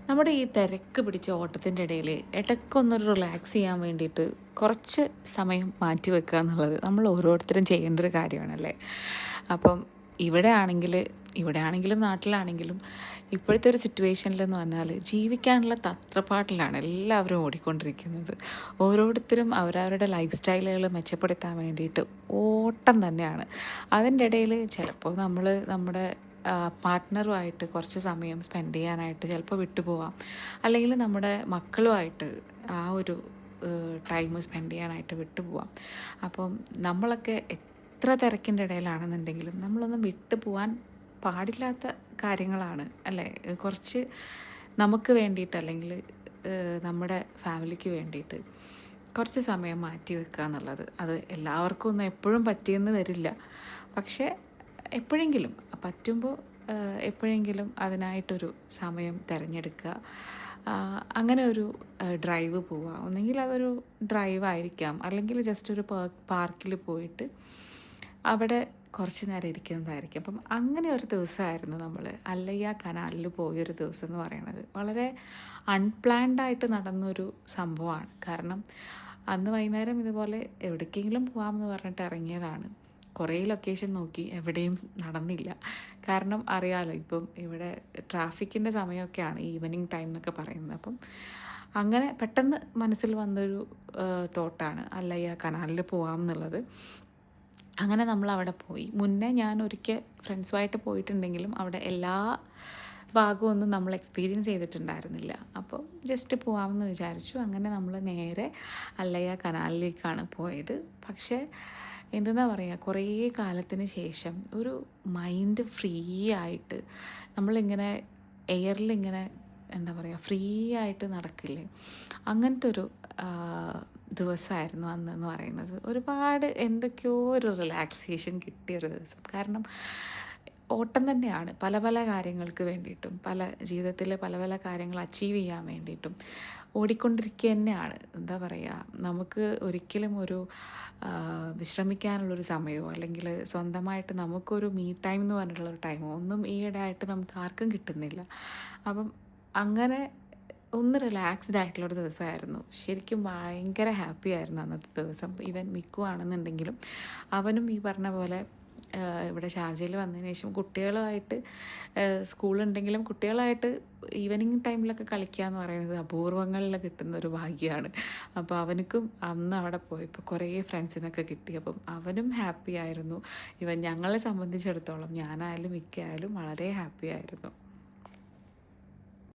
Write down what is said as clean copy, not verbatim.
നമ്മുടെ ഈ തിരക്ക് പിടിച്ച ഓട്ടത്തിൻ്റെ ഇടയിൽ ഇടയ്ക്കൊന്നൊരു റിലാക്സ് ചെയ്യാൻ വേണ്ടിയിട്ട് കുറച്ച് സമയം മാറ്റി വെക്കുക എന്നുള്ളത് നമ്മൾ ഓരോരുത്തരും ചെയ്യേണ്ട ഒരു കാര്യമാണല്ലേ. അപ്പം ഇവിടെ ആണെങ്കിലും നാട്ടിലാണെങ്കിലും ഇപ്പോഴത്തെ ഒരു സിറ്റുവേഷനിലെന്ന് പറഞ്ഞാൽ ജീവിക്കാനുള്ള തത്രപ്പാട്ടിലാണ് എല്ലാവരും ഓടിക്കൊണ്ടിരിക്കുന്നത്. ഓരോരുത്തരും അവരവരുടെ ലൈഫ് സ്റ്റൈലുകൾ മെച്ചപ്പെടുത്താൻ വേണ്ടിയിട്ട് ഓട്ടം തന്നെയാണ്. അതിൻ്റെ ഇടയിൽ ചിലപ്പോൾ നമ്മൾ നമ്മുടെ പാർട്ട്ണറുമായിട്ട് കുറച്ച് സമയം സ്പെൻഡ് ചെയ്യാനായിട്ട് ചിലപ്പോൾ വിട്ടുപോവാം, അല്ലെങ്കിൽ നമ്മുടെ മക്കളുമായിട്ട് ആ ഒരു ടൈം സ്പെൻഡ് ചെയ്യാനായിട്ട് വിട്ടുപോവാം. അപ്പം നമ്മളൊക്കെ എത്ര തിരക്കിൻ്റെ ഇടയിലാണെന്നുണ്ടെങ്കിലും നമ്മളൊന്നും വിട്ടു പോവാൻ പാടില്ലാത്ത കാര്യങ്ങളാണ് അല്ലേ. കുറച്ച് നമുക്ക് വേണ്ടിയിട്ട്, അല്ലെങ്കിൽ നമ്മുടെ ഫാമിലിക്ക് വേണ്ടിയിട്ട് കുറച്ച് സമയം മാറ്റി വെക്കുക എന്നുള്ളത്, അത് എല്ലാവർക്കും ഒന്നും എപ്പോഴും പറ്റിയെന്ന് വരില്ല. പക്ഷേ എപ്പോഴെങ്കിലും പറ്റുമ്പോൾ എപ്പോഴെങ്കിലും അതിനായിട്ടൊരു സമയം തിരഞ്ഞെടുക്കുക. അങ്ങനെ ഒരു ഡ്രൈവ് പോവുക. ഒന്നെങ്കിൽ അതൊരു ഡ്രൈവ് ആയിരിക്കാം, അല്ലെങ്കിൽ ജസ്റ്റ് ഒരു പാർക്കിൽ പോയിട്ട് അവിടെ കുറച്ച് നേരം ഇരിക്കുന്നതായിരിക്കും. അപ്പം അങ്ങനെ ഒരു ദിവസമായിരുന്നു നമ്മൾ അല്ലയ്യ കനാലിൽ പോയൊരു ദിവസം എന്ന് പറയുന്നത്. വളരെ അൺപ്ലാൻഡായിട്ട് നടന്നൊരു സംഭവമാണ്. കാരണം അന്ന് വൈകുന്നേരം ഇതുപോലെ എവിടേക്കെങ്കിലും പോകാമെന്ന് പറഞ്ഞിട്ട് ഇറങ്ങിയതാണ്. കുറേ ലൊക്കേഷൻ നോക്കി, എവിടെയും നടന്നില്ല. കാരണം അറിയാമല്ലോ, ഇപ്പം ഇവിടെ ട്രാഫിക്കിൻ്റെ സമയമൊക്കെയാണ് ഈവനിങ് ടൈം എന്നൊക്കെ പറയുന്നത്. അപ്പം അങ്ങനെ പെട്ടെന്ന് മനസ്സിൽ വന്നൊരു തോട്ടാണ് അല്ലയ്യ കനാലിൽ പോകാം എന്നുള്ളത്. അങ്ങനെ നമ്മൾ അവിടെ പോയി. മുന്നേ ഞാൻ ഒരിക്കൽ ഫ്രണ്ട്സുമായിട്ട് പോയിട്ടുണ്ടെങ്കിലും അവിടെ എല്ലാ ഭാഗവും ഒന്നും നമ്മൾ എക്സ്പീരിയൻസ് ചെയ്തിട്ടുണ്ടായിരുന്നില്ല. അപ്പോൾ ജസ്റ്റ് പോകാമെന്ന് വിചാരിച്ചു. അങ്ങനെ നമ്മൾ നേരെ അല്ലയ്യ കനാലിലേക്കാണ് പോയത്. പക്ഷേ എന്തെന്നാ പറയുക, കുറേ കാലത്തിന് ശേഷം ഒരു മൈൻഡ് ഫ്രീ ആയിട്ട് നമ്മളിങ്ങനെ എയറിലിങ്ങനെ എന്താ പറയുക, ഫ്രീ ആയിട്ട് നടക്കില്ലേ, അങ്ങനത്തെ ഒരു ദിവസമായിരുന്നു അന്നെന്ന് പറയുന്നത്. ഒരുപാട് എന്തൊക്കെയോ ഒരു റിലാക്സേഷൻ കിട്ടിയൊരു ദിവസം. കാരണം ഓട്ടം തന്നെയാണ് പല പല കാര്യങ്ങൾക്ക് വേണ്ടിയിട്ടും, ജീവിതത്തിൽ പല പല കാര്യങ്ങൾ അച്ചീവ് ചെയ്യാൻ വേണ്ടിയിട്ടും ഓടിക്കൊണ്ടിരിക്കുക തന്നെയാണ്. എന്താ പറയുക, നമുക്ക് ഒരിക്കലും ഒരു വിശ്രമിക്കാനുള്ളൊരു സമയമോ അല്ലെങ്കിൽ സ്വന്തമായിട്ട് നമുക്കൊരു മീ ടൈം എന്ന് പറഞ്ഞിട്ടുള്ളൊരു ടൈമോ ഒന്നും ഈയിടെയായിട്ട് നമുക്ക് ആർക്കും കിട്ടുന്നില്ല. അപ്പം അങ്ങനെ ഒന്ന് റിലാക്സ്ഡ് ആയിട്ടുള്ളൊരു ദിവസമായിരുന്നു. ശരിക്കും ഭയങ്കര ഹാപ്പി ആയിരുന്നു അന്നത്തെ ദിവസം. ഈവൻ മിക്കു ആണെന്നുണ്ടെങ്കിലും അവനും ഈ പറഞ്ഞ പോലെ ഇവിടെ ഷാർജയിൽ വന്നതിന് ശേഷം കുട്ടികളുമായിട്ട്, സ്കൂളുണ്ടെങ്കിലും കുട്ടികളായിട്ട് ഈവനിങ് ടൈമിലൊക്കെ കളിക്കുക എന്ന് പറയുന്നത് അപൂർവങ്ങളിൽ കിട്ടുന്ന ഒരു ഭാഗ്യമാണ്. അപ്പോൾ അവനക്കും അന്ന് അവിടെ പോയപ്പോൾ കുറേ ഫ്രണ്ട്സിനൊക്കെ കിട്ടി. അപ്പം അവനും ഹാപ്പി ആയിരുന്നു. ഈവൻ ഞങ്ങളെ സംബന്ധിച്ചിടത്തോളം ഞാനായാലും മിക്കയായാലും വളരെ ഹാപ്പി ആയിരുന്നു.